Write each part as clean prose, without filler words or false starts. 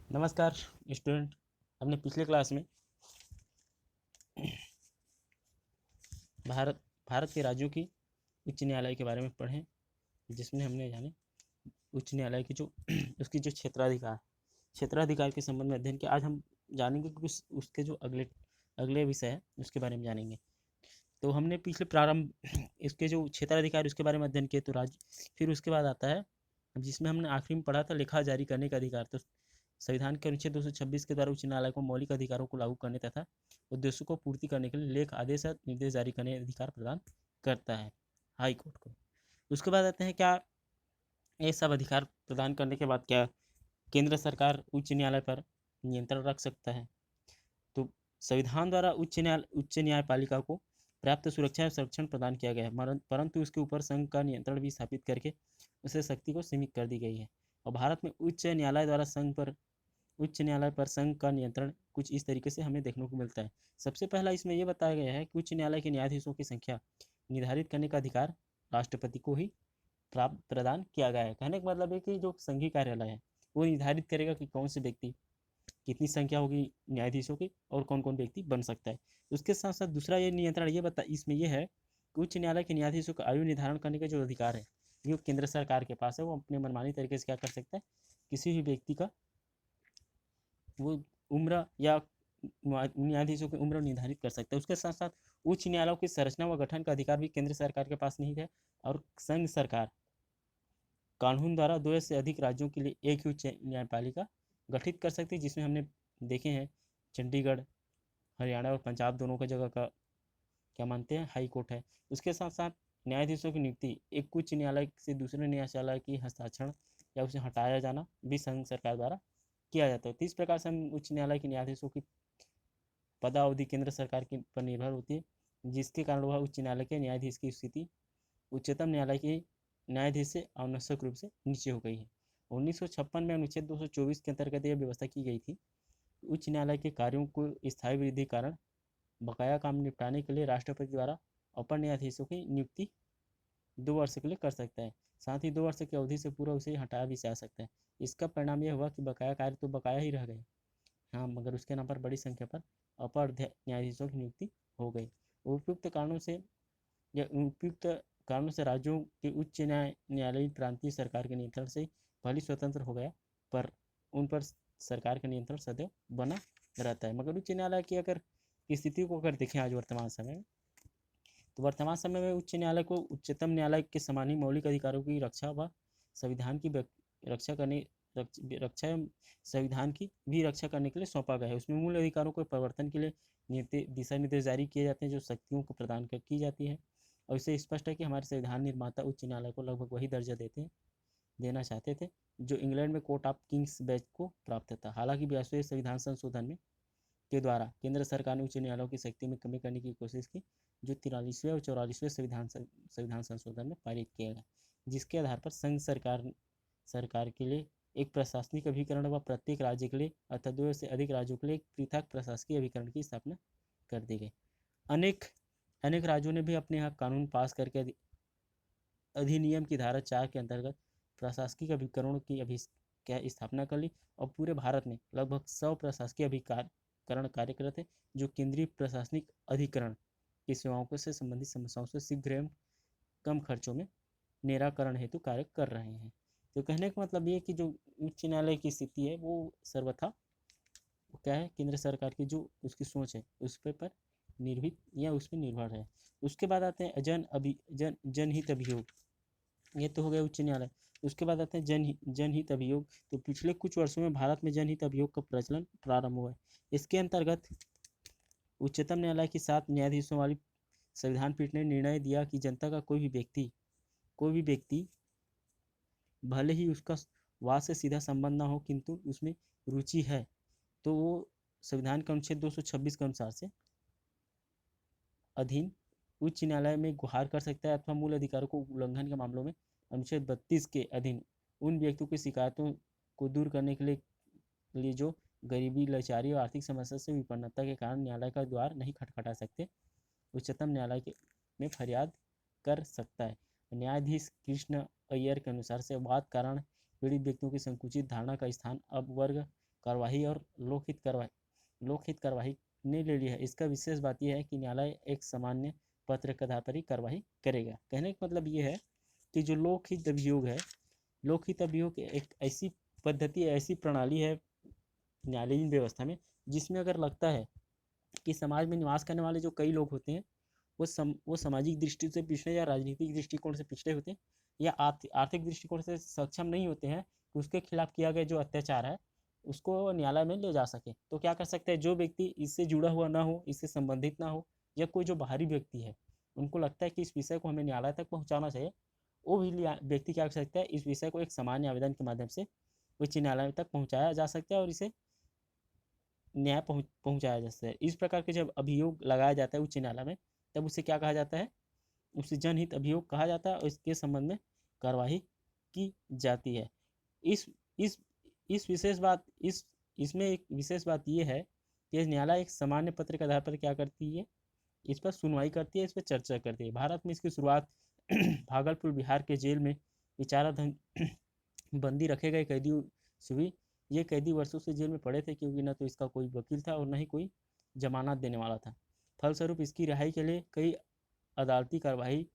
नमस्कार स्टूडेंट। हमने पिछले क्लास में भारत भारत के राज्यों की उच्च न्यायालय के बारे में पढ़े, जिसमें हमने जाने उच्च न्यायालय की जो उसकी जो क्षेत्राधिकार के संबंध में अध्ययन किया। आज हम जानेंगे कि उसके जो अगले अगले विषय है उसके बारे में जानेंगे। तो हमने पिछले प्रारंभ इसके जो क्षेत्राधिकार उसके बारे में अध्ययन किए, तो राज्य फिर उसके बाद आता है जिसमें हमने आखिरी में पढ़ा था लेखा जारी करने का अधिकार। तो संविधान के अनुच्छेद 226 के द्वारा उच्च न्यायालय को मौलिक अधिकारों को लागू करने तथा उद्देश्यों को पूर्ति करने के लिए लेख, आदेश या निर्देश जारी करने का अधिकार प्रदान करता है हाई कोर्ट को। उसके बाद आते हैं क्या ये सब अधिकार प्रदान करने के बाद क्या केंद्र सरकार उच्च न्यायालय पर नियंत्रण रख सकता है। तो संविधान द्वारा उच्च न्यायपालिका को पर्याप्त सुरक्षा और संरक्षण प्रदान किया गया है, परंतु उसके ऊपर संघ का नियंत्रण भी स्थापित करके उसे शक्ति को सीमित कर दी गई है। और भारत में उच्च न्यायालय पर संघ का नियंत्रण कुछ इस तरीके से हमें देखने को मिलता है। सबसे पहला इसमें यह बताया गया है कि उच्च न्यायालय के न्यायाधीशों की संख्या निर्धारित करने का अधिकार राष्ट्रपति को ही प्राप्त प्रदान किया गया है। कहने का मतलब है कि जो संघीय कार्यालय है वो निर्धारित करेगा कि कौन से व्यक्ति, कितनी संख्या होगी न्यायाधीशों की और कौन कौन व्यक्ति बन सकता है। उसके साथ साथ दूसरा ये नियंत्रण इसमें यह है कि उच्च न्यायालय के न्यायाधीशों का आयु निर्धारण करने का जो अधिकार है ये केंद्र सरकार के पास है। वो अपने मनमानी तरीके से क्या कर सकता है, किसी भी व्यक्ति का वो उम्र या न्यायाधीशों की उम्र निर्धारित कर सकता है। उसके साथ साथ उच्च न्यायालयों की संरचना व गठन का अधिकार भी केंद्र सरकार के पास नहीं है। और संघ सरकार कानून द्वारा दो से अधिक राज्यों के लिए एक ही उच्च न्यायपालिका गठित कर सकती है, जिसमें हमने देखे हैं चंडीगढ़, हरियाणा और पंजाब दोनों का जगह का क्या मानते हैं हाई कोर्ट है। उसके साथ साथ न्यायाधीशों की नियुक्ति एक उच्च न्यायालय से दूसरे न्यायालय की हस्ताक्षर या उसे हटाया जाना भी संघ सरकार द्वारा किया जाता है। तो इस प्रकार से हम उच्च न्यायालय के न्यायाधीशों की पदावधि केंद्र सरकार के पर निर्भर होती है, जिसके कारण वह उच्च न्यायालय के न्यायाधीश की स्थिति उच्चतम न्यायालय के न्यायाधीश से आवश्यक रूप से नीचे हो गई है। 1956 में अनुच्छेद 224 के अंतर्गत यह व्यवस्था की गई थी। उच्च न्यायालय के कार्यों को स्थायी वृद्धि कारण बकाया काम निपटाने के लिए राष्ट्रपति द्वारा अपर न्यायाधीशों की नियुक्ति 2 वर्ष के लिए कर सकता है। साथ ही 2 वर्ष की अवधि से पूरा उसे हटाया भी जा सकता है। इसका परिणाम यह हुआ कि बकाया कार्य तो बकाया ही रह गए, हाँ, मगर उसके नाम पर बड़ी संख्या पर अपर न्यायाधीशों की नियुक्ति हो गई। उपयुक्त कारणों से या उपयुक्त कारणों से राज्यों के उच्च न्यायालय प्रांतीय सरकार के नियंत्रण से भले स्वतंत्र हो गया, पर उन पर सरकार का नियंत्रण सदैव बना रहता है। मगर उच्च न्यायालय की अगर स्थिति को अगर देखें आज वर्तमान समय में, तो वर्तमान समय में उच्च न्यायालय को उच्चतम न्यायालय के समान ही मौलिक अधिकारों की रक्षा व संविधान की रक्षा करने रक्षा एवं संविधान की भी रक्षा करने के लिए सौंपा गया है। उसमें मूल अधिकारों के प्रवर्तन के लिए दिशा निर्देश जारी किए जाते हैं जो शक्तियों को प्रदान की जाती है। और इससे स्पष्ट है कि हमारे संविधान निर्माता उच्च न्यायालय को लगभग वही दर्जा देना चाहते थे जो इंग्लैंड में कोर्ट ऑफ किंग्स बेंच को प्राप्त था। हालांकि 82वें संविधान संशोधन में के द्वारा केंद्र सरकार ने उच्च न्यायालयों की शक्ति में कमी करने की कोशिश की, जो 43वें और 44वें संविधान संशोधन में पारित किया गया, जिसके आधार पर संघ सरकार के लिए एक प्रशासनिक अभिकरण व प्रत्येक राज्य के लिए अर्थात 2 से अधिक राज्यों के लिए एक पृथक प्रशासकीय अभिकरण की स्थापना कर दी गई। अनेक अनेक राज्यों ने भी अपने यहाँ कानून पास करके अधिनियम की धारा 4 के अंतर्गत प्रशासकीय अभिकरणों की स्थापना कर ली। और पूरे भारत में लगभग 100 प्रशासकीय अभिकरण कार्यरत है जो केंद्रीय प्रशासनिक अधिकरण की सेवाओं से संबंधित समस्याओं से शीघ्र एवं कम खर्चों में निराकरण हेतु कार्य कर रहे हैं। तो कहने का मतलब ये कि जो उच्च न्यायालय की स्थिति है वो सर्वथा क्या है, केंद्र सरकार की जो उसकी सोच है उस पर निर्भीत या उस पर निर्भर है। उसके बाद आते हैं जनहित अभियोग, ये तो हो गया उच्च न्यायालय। उसके बाद आते हैं जनहित अभियोग। तो पिछले कुछ वर्षों में भारत में जनहित अभियोग का प्रचलन प्रारंभ हुआ है। इसके अंतर्गत उच्चतम न्यायालय की 7 न्यायाधीशों वाली संविधान पीठ ने निर्णय दिया कि जनता का कोई भी व्यक्ति भले ही उसका वाद से सीधा संबंध ना हो, किंतु उसमें रुचि है, तो वो संविधान के अनुच्छेद 226 के अनुसार से अधीन उच्च न्यायालय में गुहार कर सकता है, अथवा मूल अधिकारों को उल्लंघन के मामलों में अनुच्छेद 32 के अधीन उन व्यक्तियों की शिकायतों को दूर करने के लिए जो गरीबी, लाचारी और आर्थिक समस्या से विपन्नता के कारण न्यायालय का द्वार नहीं खटखटा सकते, उच्चतम न्यायालय में फरियाद कर सकता है। न्यायाधीश कृष्ण अय्यर के अनुसार से वाद कारण पीड़ित व्यक्तियों की संकुचित धारणा का स्थान अब वर्ग कार्यवाही और लोकहित कार्यवाही ने ले लिया है। इसका विशेष बात यह है कि न्यायालय एक सामान्य पत्र के आधार पर ही कार्यवाही करेगा। कहने का मतलब ये है कि जो लोकहित अभियोग एक ऐसी पद्धति, ऐसी प्रणाली है न्यायालयीन व्यवस्था में, जिसमें अगर लगता है कि समाज में निवास करने वाले जो कई लोग होते हैं वो सामाजिक दृष्टि से पिछड़े या राजनीतिक दृष्टिकोण से पिछड़े होते हैं या आर्थिक दृष्टिकोण से सक्षम नहीं होते हैं, कि उसके खिलाफ किया गया जो अत्याचार है उसको न्यायालय में ले जा सके, तो क्या कर सकते हैं, जो व्यक्ति इससे जुड़ा हुआ ना हो, इससे संबंधित ना हो, या कोई जो बाहरी व्यक्ति है उनको लगता है कि इस विषय को हमें न्यायालय तक पहुंचाना चाहिए, वो भी व्यक्ति क्या कर सकता है, इस विषय को एक सामान्य आवेदन के माध्यम से उच्च न्यायालय तक पहुंचाया जा सकता है और इसे न्याय पहुंचाया जा सकता है। इस प्रकार के जब अभियोग लगाया जाता है उच्च न्यायालय में, तब उसे क्या कहा जाता है, उसे जनहित अभियोग कहा जाता है और इसके संबंध में कार्यवाही की जाती है। इस इस इस विशेष बात इस इसमें एक विशेष बात ये है कि न्यायालय एक सामान्य पत्र के आधार पर क्या करती है, इस पर सुनवाई करती है, इस पर चर्चा करती है। भारत में इसकी शुरुआत भागलपुर बिहार के जेल में विचाराधीन बंदी रखे गए कैदियों से हुई। ये कैदी वर्षों से जेल में पड़े थे, क्योंकि न तो इसका कोई वकील था और न ही कोई जमानत देने वाला था। फलस्वरूप इसकी रिहाई के लिए कई अदालती कार्रवाई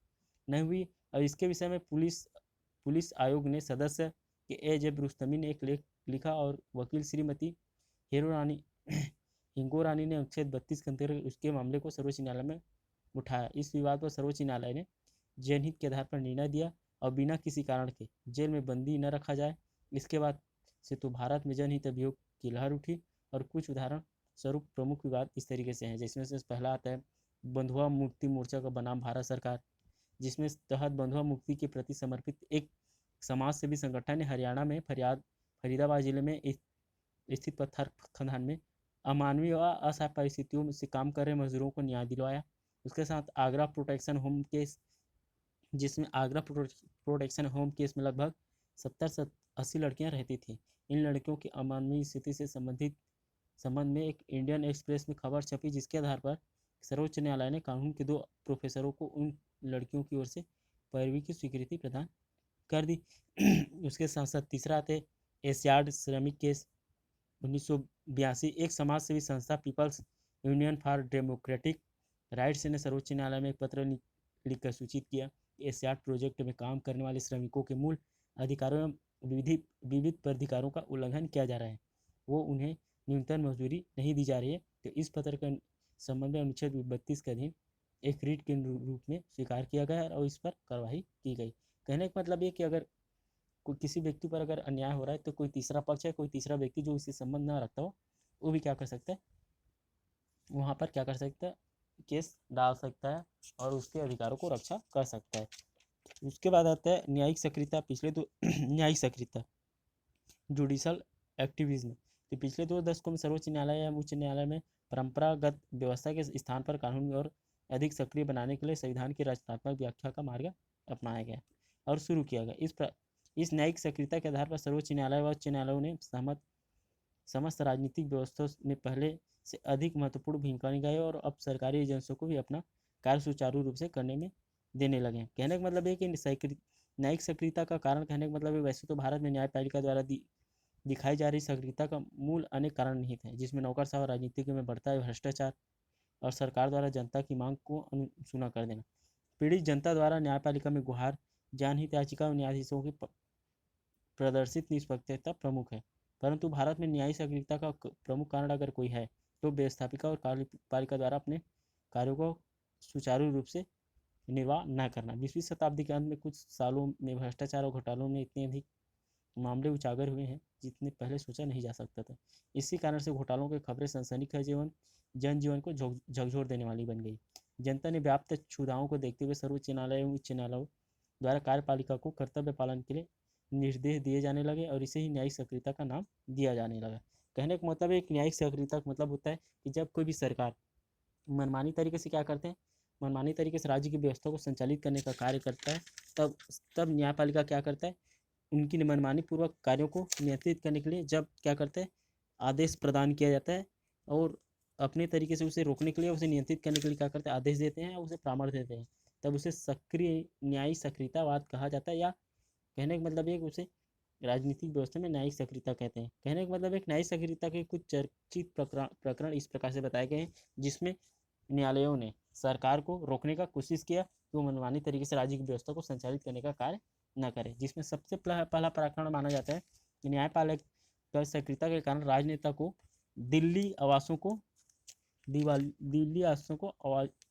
नहीं हुई और इसके विषय में पुलिस आयोग ने सदस्य के एजेब रुस्तमी ने एक लेख लिखा और वकील श्रीमती हिंगो रानी ने अनुच्छेद 32 के अंतर्गत उसके मामले को सर्वोच्च न्यायालय में उठाया। इस विवाद पर सर्वोच्च न्यायालय ने जनहित के आधार पर निर्णय दिया और बिना किसी कारण के जेल में बंदी न रखा जाए। इसके बाद से तो भारत में जनहित अभियोग की लहर उठी और कुछ उदाहरण स्वरूप प्रमुख विवाद इस तरीके से हैं, जिसमें से पहला आता है बंधुआ मुक्ति मोर्चा का बनाम भारत सरकार, जिसमें तहत बंधुआ मुक्ति के प्रति समर्पित एक समाज सेवी संगठन ने हरियाणा में फरीदाबाद जिले में स्थित पत्थर खदान में अमानवीय व असहाय परिस्थितियों से काम कर रहे मजदूरों को न्याय दिलवाया। उसके साथ आगरा प्रोटेक्शन होम केस, जिसमें आगरा प्रोटेक्शन होम केस में लगभग 70 से 80 लड़कियां रहती थी। इन लड़कियों की अमानवीय स्थिति से संबंध में एक इंडियन एक्सप्रेस में खबर छपी, जिसके आधार पर सर्वोच्च न्यायालय ने कानून के 2 प्रोफेसरों को उन लड़कियों की ओर से पैरवी की स्वीकृति प्रदान कर दी। उसके साथ साथ तीसरा आते एशियाड श्रमिक केस 1982। एक समाज सेवी संस्था People's Union for Democratic Rights ने सर्वोच्च न्यायालय में एक पत्र लिखकर सूचित किया कि एशियाड प्रोजेक्ट में काम करने वाले श्रमिकों के मूल अधिकारों एवं विविध प्राधिकारों का उल्लंघन किया जा रहा है, वो उन्हें न्यूनतम मजदूरी नहीं दी जा रही है। तो इस पत्र के संबंध में अनुच्छेद 32 के अधीन एक रीट के रूप में स्वीकार किया गया और इस पर कार्रवाई की गई। कहने का मतलब ये कि अगर कोई किसी व्यक्ति पर अगर अन्याय हो रहा है तो कोई तीसरा पक्ष है, कोई तीसरा व्यक्ति जो इससे संबंध ना रखता हो, वो भी क्या कर सकता है, वहाँ पर क्या कर सकता है, केस डाल सकता है और उसके अधिकारों को रक्षा कर सकता है। उसके बाद आता है न्यायिक सक्रियता। पिछले दो न्यायिक सक्रियता जुडिशल एक्टिविज्म। तो पिछले 2 दशकों में सर्वोच्च न्यायालय या उच्च न्यायालय में परंपरागत व्यवस्था के स्थान पर कानून और अधिक सक्रिय बनाने के लिए संविधान की रचनात्मक व्याख्या का मार्ग अपनाया गया और शुरू किया गया। इस न्यायिक सक्रियता के आधार पर सर्वोच्च न्यायालय व उच्च न्यायालयों ने समस्त राजनीतिक व्यवस्था में पहले से अधिक महत्वपूर्ण भूमिका निभाई और अब सरकारी एजेंसियों को भी अपना कार्य सुचारू रूप से करने में देने लगे हैं। कहने का मतलब है कि न्यायिक सक्रियता का कारण, कहने का मतलब है वैसे तो भारत में न्यायपालिका द्वारा दिखाई जा रही सक्रियता का मूल अनेक कारण निहित है, जिसमें नौकरशाह और राजनीतिक में बढ़ता है भ्रष्टाचार और सरकार द्वारा जनता की मांग को अनसुना कर देना। पीड़ित जनता द्वारा न्यायपालिका में गुहार, जनहित याचिका और न्यायाधीशों की प्रदर्शित निष्पक्षता प्रमुख है। परंतु भारत में न्यायिक सक्रियता का प्रमुख कारण अगर कोई है तो व्यवस्थापिका और कार्यपालिका द्वारा अपने कार्यों को सुचारू रूप से निर्वाह न करना। 20वीं शताब्दी के अंत में कुछ सालों में भ्रष्टाचार और घोटालों में इतने अधिक मामले उजागर हुए हैं जितने पहले सोचा नहीं जा सकता था। इसी कारण से घोटालों की खबरें सनसनीखेज एवं जनजीवन को झकझोर देने वाली बन गई। जनता ने व्याप्त क्षुधाओं को देखते हुए सर्वोच्च न्यायालय एवं उच्च न्यायालयों द्वारा कार्यपालिका को कर्तव्य पालन के लिए निर्देश दिए जाने लगे और इसे ही न्यायिक सक्रियता का नाम दिया जाने लगा। कहने का मतलब है कि न्यायिक सक्रियता का मतलब होता है कि जब कोई भी सरकार मनमानी तरीके से क्या करते हैं, मनमानी तरीके से राज्य की व्यवस्था को संचालित करने का कार्य करता है, तब न्यायपालिका क्या करता है, उनकी मनमानी पूर्वक कार्यों को नियंत्रित करने के लिए जब क्या करते हैं, आदेश प्रदान किया जाता है और अपने तरीके से उसे रोकने के लिए, उसे नियंत्रित करने के लिए क्या करते हैं, आदेश देते हैं, उसे परामर्श देते हैं, तब उसे सक्रिय न्यायिक सक्रियतावाद कहा जाता है। या कहने का मतलब ये कि उसे राजनीतिक व्यवस्था में न्यायिक सक्रियता कहते हैं। कहने का मतलब एक न्यायिक सक्रियता के कुछ चर्चित प्रकरण इस प्रकार से बताए गए हैं जिसमें न्यायालयों ने सरकार को रोकने का कोशिश किया कि वो मनमानी तरीके से राज्य की व्यवस्था को संचालित करने का कार्य न करे, जिसमें सबसे पहला प्रकरण माना जाता है कि न्यायपालिक सक्रियता के कारण राजनेता को दिल्ली आवासों को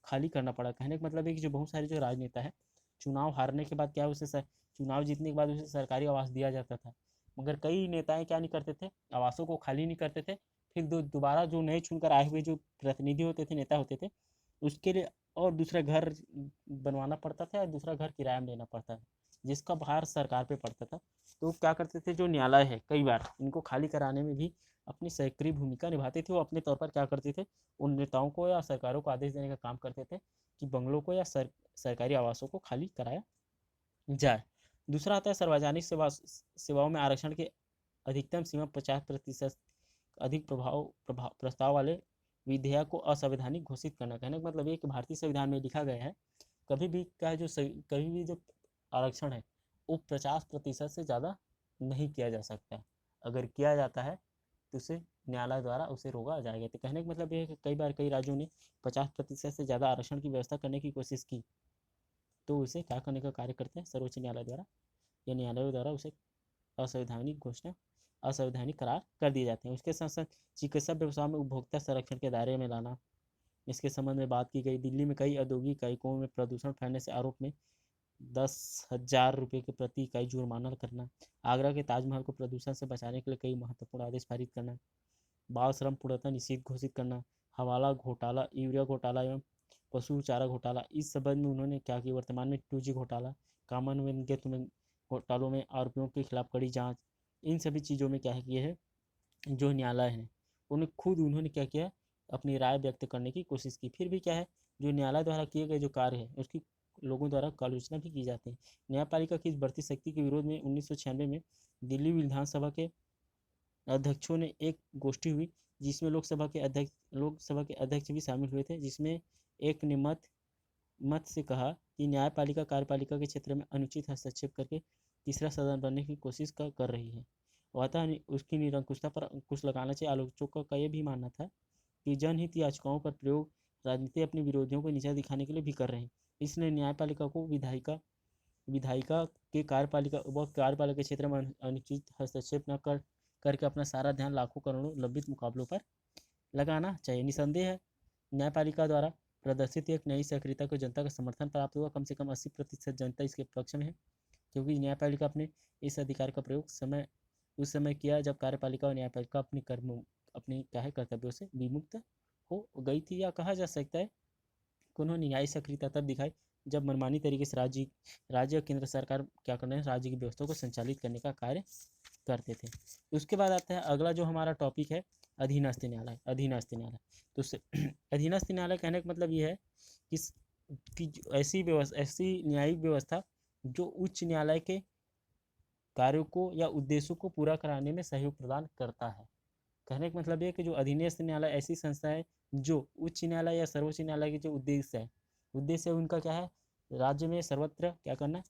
खाली करना पड़ा। कहने का मतलब है कि जो बहुत सारे जो राजनेता है, चुनाव हारने के बाद क्या उसे चुनाव जीतने के बाद उसे सरकारी आवास दिया जाता था, मगर कई नेताएं क्या नहीं करते थे, आवासों को खाली नहीं करते थे। फिर दोबारा जो नए चुनकर आए हुए जो प्रतिनिधि होते थे, नेता होते थे, उसके लिए और दूसरा घर बनवाना पड़ता था या दूसरा घर किराया में लेना पड़ता था, जिसका भार सरकार पे पड़ता था। तो क्या करते थे, जो न्यायालय है कई बार इनको खाली कराने में भी अपनी सक्रिय भूमिका निभाते थे। वो अपने तौर पर क्या करते थे, उन नेताओं को या सरकारों को आदेश देने का काम करते थे कि बंगलों को या सरकारी आवासों को खाली कराया जाए। दूसरा आता है सार्वजनिक सेवाओं में आरक्षण की अधिकतम सीमा 50% अधिक प्रस्ताव वाले विधेयक को असंवैधानिक घोषित करना। कहने का मतलब ये कि भारतीय संविधान में लिखा गया है कभी भी जो आरक्षण है वो 50% से ज़्यादा नहीं किया जा सकता। अगर किया जाता है तो उसे न्यायालय द्वारा उसे रोका जाएगा। तो कहने का मतलब ये है कि कई बार कई राज्यों ने 50% से ज़्यादा आरक्षण की व्यवस्था करने की कोशिश की, तो उसे क्या करने का कार्य करते हैं, सर्वोच्च न्यायालय द्वारा या न्यायालयों द्वारा उसे असंवैधानिक करार कर दिए जाते हैं। उसके साथ साथ चिकित्सा व्यवसाय में उपभोक्ता संरक्षण के दायरे में लाना, इसके संबंध में बात की गई। दिल्ली में कई औद्योगिक इकाइयों में प्रदूषण फैलने से आरोप में 10,000 रुपये के प्रति इकाई जुर्माना करना। आगरा के ताजमहल को प्रदूषण से बचाने के लिए कई महत्वपूर्ण आदेश पारित करना। बाल श्रम पूर्णतः निषिद्ध घोषित करना। हवाला घोटाला, यूरिया घोटाला एवं पशु चारा घोटाला, इस संबंध में उन्होंने क्या किया, वर्तमान में 2G घोटाला, कॉमनवेल्थ में घोटालों में आरोपियों के खिलाफ कड़ी जांच, इन सभी चीज़ों में क्या है कि है जो न्यायालय है उन्होंने क्या किया, अपनी राय व्यक्त करने की कोशिश की। फिर भी क्या है, जो न्यायालय द्वारा किए गए जो कार्य है उसकी लोगों द्वारा आलोचना भी की जाती है। न्यायपालिका की इस बढ़ती शक्ति के विरोध में 1996 में दिल्ली विधानसभा के अध्यक्षों ने एक गोष्ठी हुई जिसमें लोकसभा के अध्यक्ष भी शामिल हुए थे, जिसमें एक ने मत से कहा कि न्यायपालिका कार्यपालिका के क्षेत्र में अनुचित हस्तक्षेप करके तीसरा सदन बनने की कोशिश कर रही है। अतः उसकी निरंकुशता पर अंकुश लगाना चाहिए। आलोचकों का यह भी मानना था कि जनहित याचिकाओं पर प्रयोग राजनीति अपने विरोधियों को नीचा दिखाने के लिए भी कर रहे हैं, इसलिए न्यायपालिका को विधायिका के कार्यपालिका के क्षेत्र में अनुचित हस्तक्षेप न करके अपना सारा ध्यान लाखों करोड़ों लंबित मुकाबलों पर लगाना चाहिए। निसंदेह है न्यायपालिका द्वारा प्रदर्शित एक नई सक्रियता को जनता का समर्थन प्राप्त हुआ। कम से कम 80% जनता इसके पक्ष में है, क्योंकि न्यायपालिका अपने इस अधिकार का प्रयोग उस समय किया जब कार्यपालिका और न्यायपालिका अपनी क्या है कर्तव्यों से विमुक्त हो गई थी। या कहा जा सकता है कि उन्होंने न्यायिक सक्रियता तब दिखाई जब मनमानी तरीके से राज्य और केंद्र सरकार क्या कर रहे हैं, राज्य की व्यवस्था को संचालित करने का कार्य करते थे। उसके बाद आता है अगला जो हमारा टॉपिक है, अधीनस्थ न्यायालय। तो अधीनस्थ न्यायालय कहने का मतलब ये है कि ऐसी न्यायिक व्यवस्था जो उच्च न्यायालय के कार्यों को या उद्देश्यों को पूरा कराने में सहयोग प्रदान करता है। कहने का मतलब ये है कि जो अधीनस्थ न्यायालय ऐसी संस्था है जो उच्च न्यायालय या सर्वोच्च न्यायालय के जो उद्देश्य है उनका क्या है, राज्य में सर्वत्र क्या करना,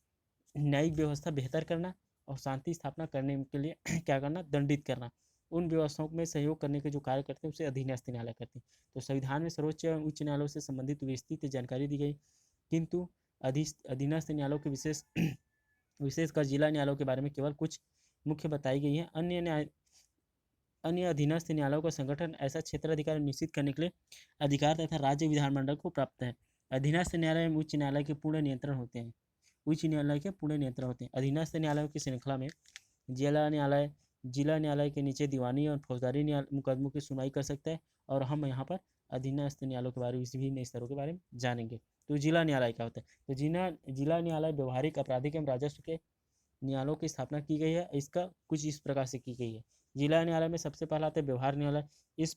न्यायिक व्यवस्था बेहतर करना और शांति स्थापना करने के लिए क्या करना, दंडित करना। उन व्यवस्थाओं में सहयोग करने के जो कार्य करते हैं उसे अधीनस्थ न्यायालय करते हैं। तो संविधान में सर्वोच्च एवं उच्च न्यायालयों से संबंधित विस्तृत जानकारी दी गई, किंतु अधीनस्थ न्यायालयों के विशेषकर जिला न्यायालयों के बारे में केवल कुछ मुख्य बताई गई है। अन्य अधीनस्थ न्यायालयों का संगठन ऐसा क्षेत्राधिकार निश्चित करने के लिए अधिकार तथा राज्य विधानमंडल को प्राप्त है। अधीनस्थ न्यायालय में उच्च न्यायालय के पूर्ण नियंत्रण होते हैं। अधीनस्थ न्यायालयों की श्रृंखला में जिला न्यायालय के नीचे दीवानी और फौजदारी मुकदमों की सुनवाई कर सकता है। और हम यहाँ पर अधीनस्थ न्यायालयों के बारे में विभिन्न स्तरों के बारे में जानेंगे। तो जिला न्यायालय क्या होता है, तो जिला न्यायालय व्यवहारिक, आपराधिक एवं राजस्व के न्यायालयों की स्थापना की गई है। इसका कुछ इस प्रकार से की गई है। जिला न्यायालय में सबसे पहला आता है व्यवहार न्यायालय। इस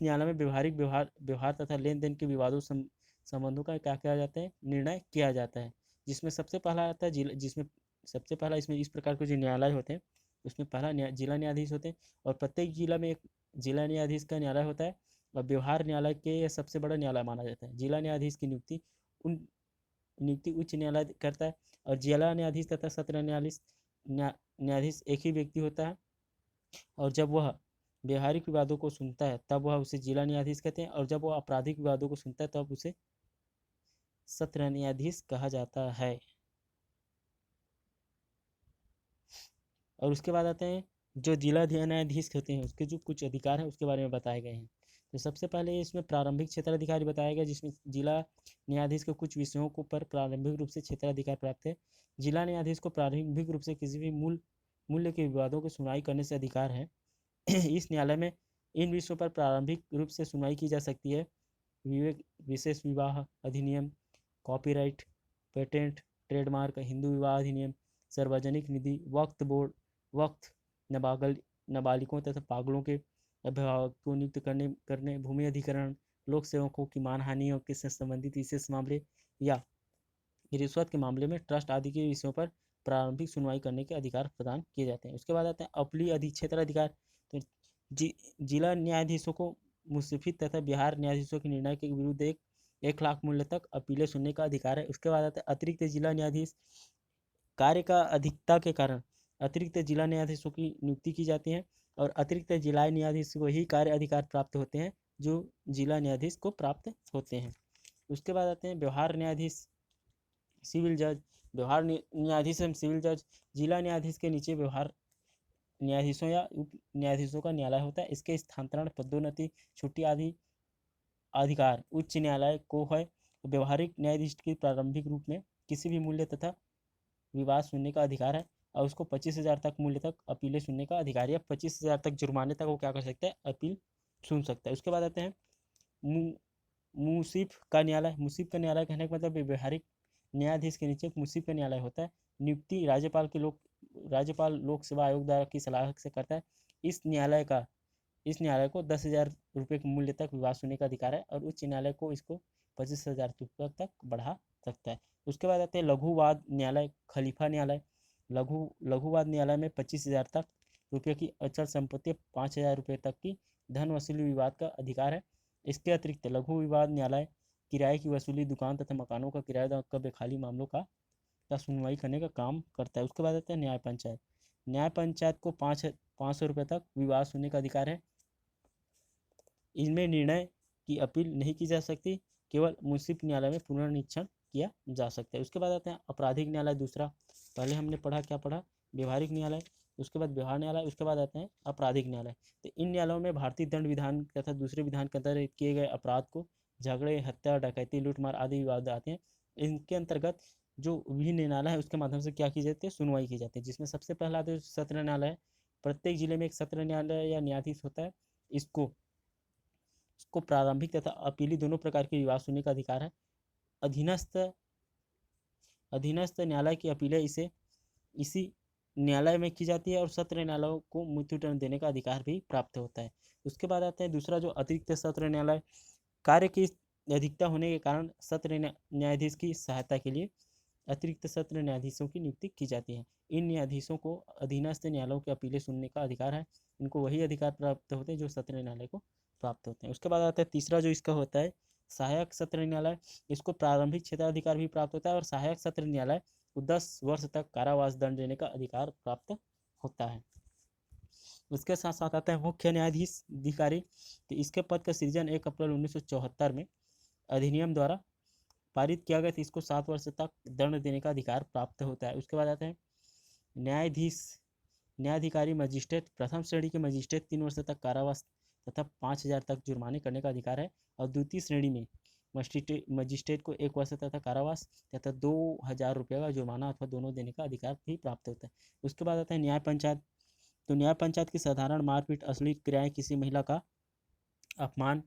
न्यायालय में व्यवहारिक व्यवहार तथा लेन देन के विवादों संबंधों का क्या किया जाता है, निर्णय किया जाता है। जिसमें सबसे पहला आता है इसमें इस प्रकार के जो न्यायालय होते हैं उसमें पहला जिला न्यायाधीश होते हैं और प्रत्येक जिला में एक जिला न्यायाधीश का न्यायालय होता है। और व्यवहार न्यायालय के सबसे बड़ा न्यायालय माना जाता है। जिला न्यायाधीश की नियुक्ति उच्च न्यायालय करता है और जिला न्यायाधीश तथा सत्र न्यायाधीश न्यायाधीश एक ही व्यक्ति होता है, और जब वह व्यवहारिक विवादों को सुनता है तब वह उसे जिला न्यायाधीश कहते हैं, और जब वह आपराधिक विवादों को सुनता है तब उसे सत्र न्यायाधीश कहा जाता है। और उसके बाद आते हैं जो जिला न्यायाधीश होते हैं उसके जो कुछ अधिकार हैं उसके बारे में बताए गए हैं। तो सबसे पहले इसमें प्रारंभिक क्षेत्राधिकारी बताया गया, जिसमें जिला न्यायाधीश को कुछ विषयों को पर प्रारंभिक रूप से क्षेत्राधिकार प्राप्त है। जिला न्यायाधीश को प्रारंभिक रूप से किसी भी मूल्य के विवादों की सुनवाई करने से अधिकार है। इस न्यायालय में इन विषयों पर प्रारंभिक रूप से सुनवाई की जा सकती है। विवेक विशेष विवाह अधिनियम, कॉपीराइट, पेटेंट, ट्रेडमार्क, हिंदू विवाह अधिनियम, सार्वजनिक निधि, वक्फ बोर्ड, वक्फ, नाबालिगों तथा पागलों के अभिभावक को नियुक्त करने, भूमि अधिग्रहण, लोक सेवकों की मानहानि के से संबंधित विशेष मामले, या रिश्वत के मामले में ट्रस्ट आदि के विषयों पर प्रारंभिक सुनवाई करने के अधिकार प्रदान किए जाते हैं। उसके बाद आते हैं अपीली अधिक्षेत्राधिकार। तो जिला न्यायाधीशों को मुंसिफी तथा बिहार न्यायाधीशों के निर्णय के विरुद्ध 1 लाख मूल्य तक अपीलें सुनने का अधिकार है। उसके बाद आता है अतिरिक्त जिला न्यायाधीश। कार्य का अधिकता के कारण अतिरिक्त जिला न्यायाधीशों की नियुक्ति की जाती है, और अतिरिक्त जिला न्यायाधीश को ही कार्य अधिकार प्राप्त होते हैं जो जिला न्यायाधीश को प्राप्त होते हैं। उसके बाद आते हैं व्यवहार न्यायाधीश, सिविल जज। व्यवहार न्यायाधीश एवं सिविल जज। जिला न्यायाधीश के नीचे व्यवहार न्यायाधीशों या उप न्यायाधीशों का न्यायालय होता है। इसके स्थानांतरण, पदोन्नति, छुट्टी आदि अधिकार उच्च न्यायालय को है। व्यवहारिक न्यायाधीश की प्रारंभिक रूप में किसी भी मूल्य तथा विवाद सुनने का अधिकार है, और उसको 25,000 तक मूल्य तक अपीलें सुनने का अधिकार है। 25,000 तक जुर्माने तक वो क्या कर सकता है, अपील सुन सकता है। उसके बाद आते हैं मुंसिफ का न्यायालय। मुंसिफ का न्यायालय कहने का मतलब व्यवहारिक न्यायाधीश के नीचे मुंसिफ का न्यायालय होता है। नियुक्ति राज्यपाल लोक सेवा आयोग द्वारा की सलाह से करता है। इस न्यायालय को 10,000 रुपये के मूल्य तक विवाद सुनने का अधिकार है, और उच्च न्यायालय को इसको 25,000 रुपये तक बढ़ा सकता है। उसके बाद आते हैं लघुवाद न्यायालय, खलीफा न्यायालय। लघुवाद न्यायालय में 25,000 तक रुपये की अचल संपत्ति, 5,000 रुपये तक की धन वसूली विवाद का अधिकार है। इसके अतिरिक्त लघु विवाद न्यायालय किराए की वसूली, दुकान तथा मकानों का किराया का बेखाली मामलों का सुनवाई करने का काम करता है। उसके बाद आता है न्याय पंचायत। न्याय पंचायत को 500 रुपये तक विवाद सुनने का अधिकार है। इनमें निर्णय की अपील नहीं की जा सकती, केवल मुंसिफ न्यायालय में पुनर्निरीक्षण किया जा सकता है। उसके बाद आते हैं आपराधिक न्यायालय दूसरा। पहले हमने क्या पढ़ा, व्यवहारिक न्यायालय, उसके बाद व्यवहार न्यायालय, उसके बाद आते हैं आपराधिक न्यायालय। तो इन न्यायालयों में भारतीय दंड विधान तथा दूसरे विधान के अंतर्गत किए गए अपराध को, झगड़े, हत्या, डकैती, लूटमार आदि विवाद आते हैं। इनके अंतर्गत जो विभिन्न न्यायालय है उसके माध्यम से क्या की जाती है, सुनवाई की जाती है, जिसमें सबसे पहला आते हैं सत्र न्यायालय। प्रत्येक जिले में एक सत्र न्यायालय या न्यायाधीश होता है। इसको प्रारंभिक तथा अपीली दोनों प्रकार के विवाद सुनने का अधिकार है। अधीनस्थ न्यायालय की अपीलें इसी न्यायालय में की जाती है, और सत्र न्यायालयों को मृत्युदंड देने का अधिकार भी प्राप्त होता है। उसके बाद आता है दूसरा जो अतिरिक्त सत्र न्यायालय। कार्य की अधिकता होने के कारण सत्र न्यायाधीश की सहायता के लिए अतिरिक्त सत्र न्यायाधीशों की नियुक्ति की जाती है। इन न्यायाधीशों को अधीनस्थ न्यायालयों की अपीलें सुनने का अधिकार है। इनको वही अधिकार प्राप्त होते हैं जो सत्र न्यायालय को प्राप्त होते हैं। उसके बाद आता है तीसरा जो इसका होता है सहायक सत्र न्यायालय। इसको प्रारंभिक क्षेत्राधिकार भी प्राप्त होता है, और सहायक सत्र न्यायालय को 10 वर्ष तक कारावास दंड देने का अधिकार प्राप्त होता है। उसके साथ साथ आता है मुख्य न्यायाधीश अधिकारी। तो इसके पद का सृजन 1 अप्रैल 1974 में अधिनियम द्वारा पारित किया गया था। इसको 7 वर्ष तक दंड देने का अधिकार प्राप्त होता है। उसके बाद आता है न्यायाधिकारी मजिस्ट्रेट। प्रथम श्रेणी के मजिस्ट्रेट 3 वर्ष तक कारावास तथा 5,000 तक जुर्माने करने का अधिकार है, और द्वितीय श्रेणी में मजिस्ट्रेट को 1 वर्ष तथा कारावास तथा 2,000 रुपये का जुर्माना अथवा दोनों देने का अधिकार भी प्राप्त होता है। उसके बाद आता है न्याय पंचायत। तो न्याय पंचायत की साधारण मारपीट, अश्लील क्रियाएं, किसी महिला का अपमान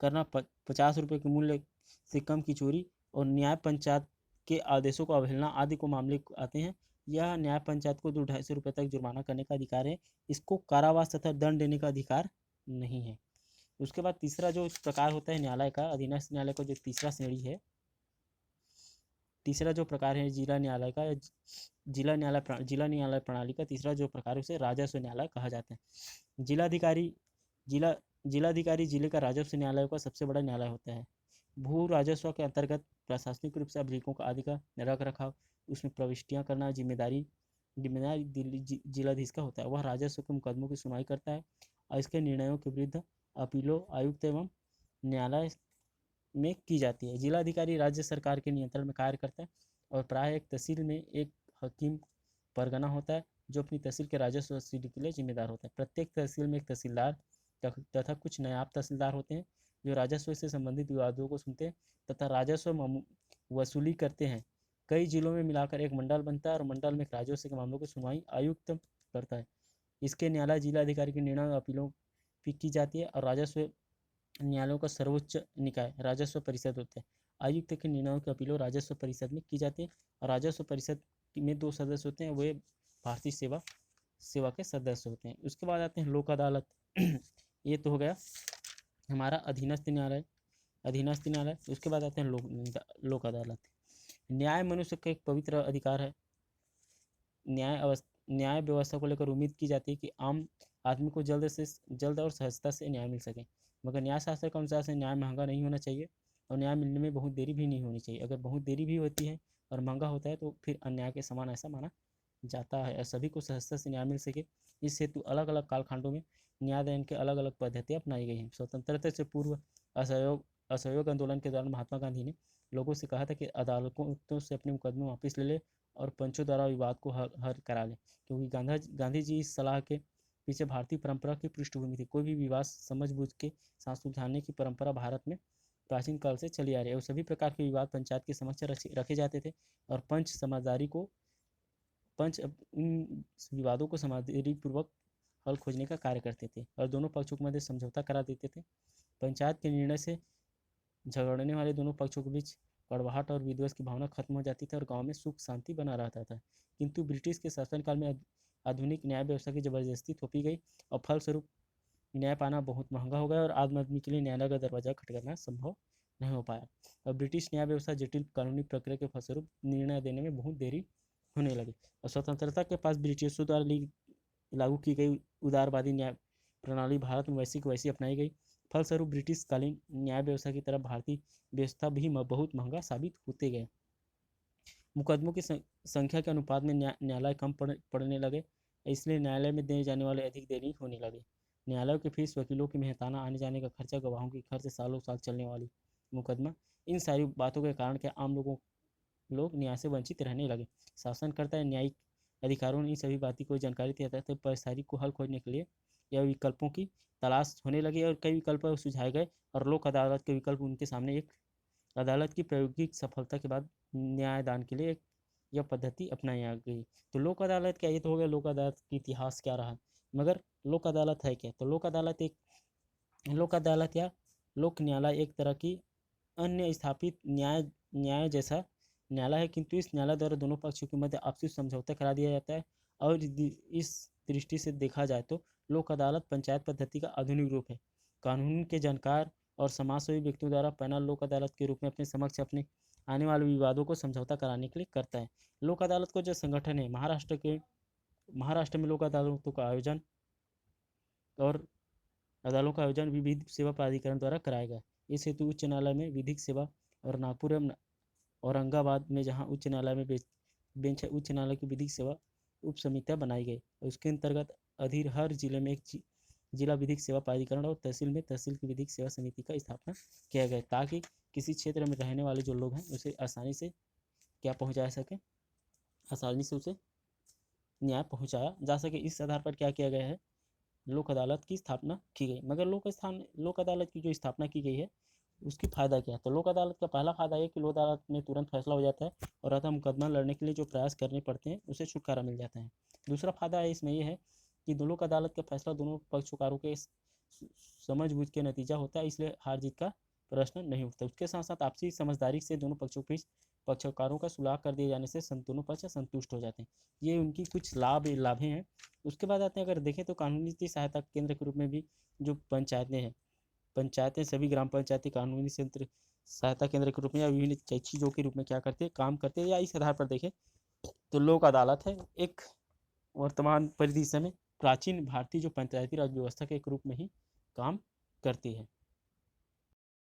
करना, 50 रुपये के मूल्य से कम की चोरी, और न्याय पंचायत के आदेशों को अवहेलना आदि को मामले आते हैं। यह न्याय पंचायत को 250 रुपये तक जुर्माना करने का अधिकार है। इसको कारावास तथा दंड देने का अधिकार नहीं है। उसके बाद तीसरा जो प्रकार होता है न्यायालय का, अधीनस्थ न्यायालय का जो तीसरा श्रेणी है, तीसरा जो प्रकार है जिला न्यायालय का, जिला न्यायालय प्रणाली का तीसरा जो प्रकार है उसे राजस्व न्यायालय कहा जाता है। जिलाधिकारी जिले का राजस्व न्यायालय का सबसे बड़ा न्यायालय होता है। भू राजस्व के अंतर्गत प्रशासनिक रूप से अभिलेखों का आदि का रख रखाव, उसमें प्रविष्टियां करना, जिम्मेदारी जिम्मेदार दिल्ली जिलाधीश का होता है। वह राजस्व के मुकदमों की सुनवाई करता है और इसके निर्णयों के विरुद्ध अपीलों आयुक्त एवं न्यायालय में की जाती है। जिलाधिकारी राज्य सरकार के नियंत्रण में कार्य करता है और प्राय एक तहसील में एक हकीम परगना होता है जो अपनी तहसील के राजस्व वसूली के लिए जिम्मेदार होता है। प्रत्येक तहसील में एक तहसीलदार तथा कुछ नायब तहसीलदार होते हैं जो राजस्व से संबंधित विवादों को सुनते हैं तथा राजस्व वसूली करते हैं। कई जिलों में मिलाकर एक मंडल बनता है और मंडल में राजस्व के मामलों की सुनवाई आयुक्त करता है। इसके न्यायालय जिलाधिकारी के निर्णय और अपीलों की जाती है और राजस्व न्यायालयों का सर्वोच्च निकाय राजस्व परिषद होता है। आयुक्त के निर्णयों की अपीलों राजस्व परिषद में की जाती है और राजस्व परिषद में 2 सदस्य होते हैं, वे भारतीय सेवा के सदस्य होते हैं। उसके बाद आते हैं लोक अदालत। ये तो हो गया हमारा अधीनस्थ न्यायालय। उसके बाद आते हैं लोक अदालत। न्याय मनुष्य का एक पवित्र अधिकार है। न्याय व्यवस्था को लेकर उम्मीद की जाती है कि आम आदमी को जल्द और सहजता से न्याय मिल सके, मगर न्याय शास्त्र के अनुसार से न्याय महंगा नहीं होना चाहिए और न्याय मिलने में बहुत देरी भी नहीं होनी चाहिए। अगर बहुत देरी भी होती है और महंगा होता है तो फिर अन्याय के समान ऐसा माना जाता है और सभी को सहजता से न्याय मिल सके इस हेतु अलग अलग कालखंडों में न्यायदान के अलग अलग पद्धतियाँ अपनाई गई हैं। स्वतंत्रता से पूर्व असहयोग आंदोलन के दौरान महात्मा गांधी ने लोगों से कहा था कि अदालतों से अपने मुकदमे वापस ले ले और पंचों द्वारा विवाद को हल करा ले, क्योंकि गांधी जी इस सलाह के पीछे भारतीय परंपरा की पृष्ठभूमि थी। कोई भी विवाद समझबूझ के साथ सुलझाने की परंपरा भारत में प्राचीन काल से चली आ रही है और सभी प्रकार के विवाद पंचायत के समक्ष रखे जाते थे और पंच इन विवादों को समझदारी पूर्वक हल खोजने का कार्य करते थे और दोनों पक्षों के मध्य समझौता करा देते थे। पंचायत के निर्णय से झगड़ने वाले दोनों पक्षों के बीच कड़वाहट और विद्वेष की भावना खत्म हो जाती थी और गांव में सुख शांति बना रहता था। किंतु ब्रिटिश के शासनकाल में आधुनिक न्याय व्यवस्था की जबरदस्ती थोपी गई और फलस्वरूप न्याय पाना बहुत महंगा हो गया और आम आदमी के लिए न्यायालय का दरवाजा खटखटाना संभव नहीं हो पाया और ब्रिटिश न्याय व्यवस्था जटिल कानूनी प्रक्रिया के फलस्वरूप निर्णय देने में बहुत देरी होने लगी और स्वतंत्रता के पास ब्रिटिशों द्वारा लागू की गई उदारवादी न्याय प्रणाली भारत में वैसी अपनाई गई। फलस्वरूप ब्रिटिश कालीन न्याय व्यवस्था की तरफ भारतीय व्यवस्था भी बहुत महंगा साबित होते गए। मुकदमों की संख्या के अनुपात में न्यायालय कम पड़ने लगे, इसलिए न्यायालय में दिए जाने वाले अधिक देरी होने लगे। न्यायालयों की फीस, वकीलों की मेहनताना आने जाने का खर्चा, गवाहों की खर्च, सालों साल चलने वाली मुकदमा, इन सारी बातों के कारण के आम लोग न्याय से वंचित रहने लगे। शासनकर्ता न्यायिक अधिकारियों ने इन सभी बातों को जानकारी दिया था, परेशानी को हल खोजने के लिए यह विकल्पों की तलाश होने लगी और कई विकल्प सुझाए गए और लोक अदालत के विकल्प उनके सामने एक अदालत की प्रायोगिक सफलता के बाद न्यायदान के लिए यह पद्धति अपनाई गई। तो लोक अदालत क्या, ये तो हो गया लोक अदालत का इतिहास क्या रहा, मगर लोक अदालत है क्या? तो लोक अदालत या लोक न्यायालय एक तरह की अन्य स्थापित न्याय जैसा न्यायालय है, किंतु इस न्यायालय द्वारा दोनों पक्षों के मध्य आपसी समझौता करा दिया जाता है और इस दृष्टि से देखा जाए तो लोक अदालत पंचायत पद्धति का आधुनिक रूप है। कानून के जानकार और समाजसेवी व्यक्तियों द्वारा पैनल लोक अदालत के रूप में अपने समक्ष अपने आने वाले विवादों को समझौता कराने के लिए करता है। लोक अदालत को जो संगठन है, महाराष्ट्र में लोक अदालतों का आयोजन और अदालतों का आयोजन विधिक सेवा प्राधिकरण द्वारा कराया गया। इस हेतु उच्च न्यायालय में विधिक सेवा और नागपुर एवं औरंगाबाद में जहाँ उच्च न्यायालय में बेंच है, उच्च न्यायालय की विधिक सेवा उप समितियाँ बनाई गई। उसके अंतर्गत अधीर हर जिले में एक जिला विधिक सेवा प्राधिकरण और तहसील में तहसील की विधिक सेवा समिति का स्थापना किया गया ताकि किसी क्षेत्र में रहने वाले जो लोग हैं उसे आसानी से क्या पहुँचा सके, आसानी से उसे न्याय पहुँचाया जा सके। इस आधार पर क्या किया गया है, लोक अदालत की स्थापना की गई। मगर लोक अदालत की जो स्थापना की गई है उसकी फ़ायदा क्या है? तो लोक अदालत का पहला फ़ायदा ये कि लोक अदालत में तुरंत फैसला हो जाता है और अतः मुकदमा लड़ने के लिए जो प्रयास करने पड़ते हैं उसे छुटकारा मिल जाता है। दूसरा फ़ायदा है इसमें यह है कि लोक अदालत का फैसला दोनों पक्षकारों के समझबूझ के नतीजा होता है, इसलिए हार जीत का प्रश्न नहीं उठता। उसके साथ साथ आपसी समझदारी से दोनों पक्षकारों का सुलह कर दिए जाने से दोनों पक्ष संतुष्ट हो जाते हैं। ये उनकी कुछ लाभें हैं। उसके बाद आते हैं, अगर देखें तो कानूनी सहायता केंद्र के रूप में भी जो पंचायतें सभी ग्राम पंचायती कानूनी सहायता केंद्र के रूप में या विभिन्न चीज़ों के रूप में क्या करते हैं, काम करते हैं। या इस आधार पर देखें तो लोक अदालत है एक वर्तमान परिदृश्य में प्राचीन भारतीय जो पंचायती राज व्यवस्था के एक रूप में ही काम करती है।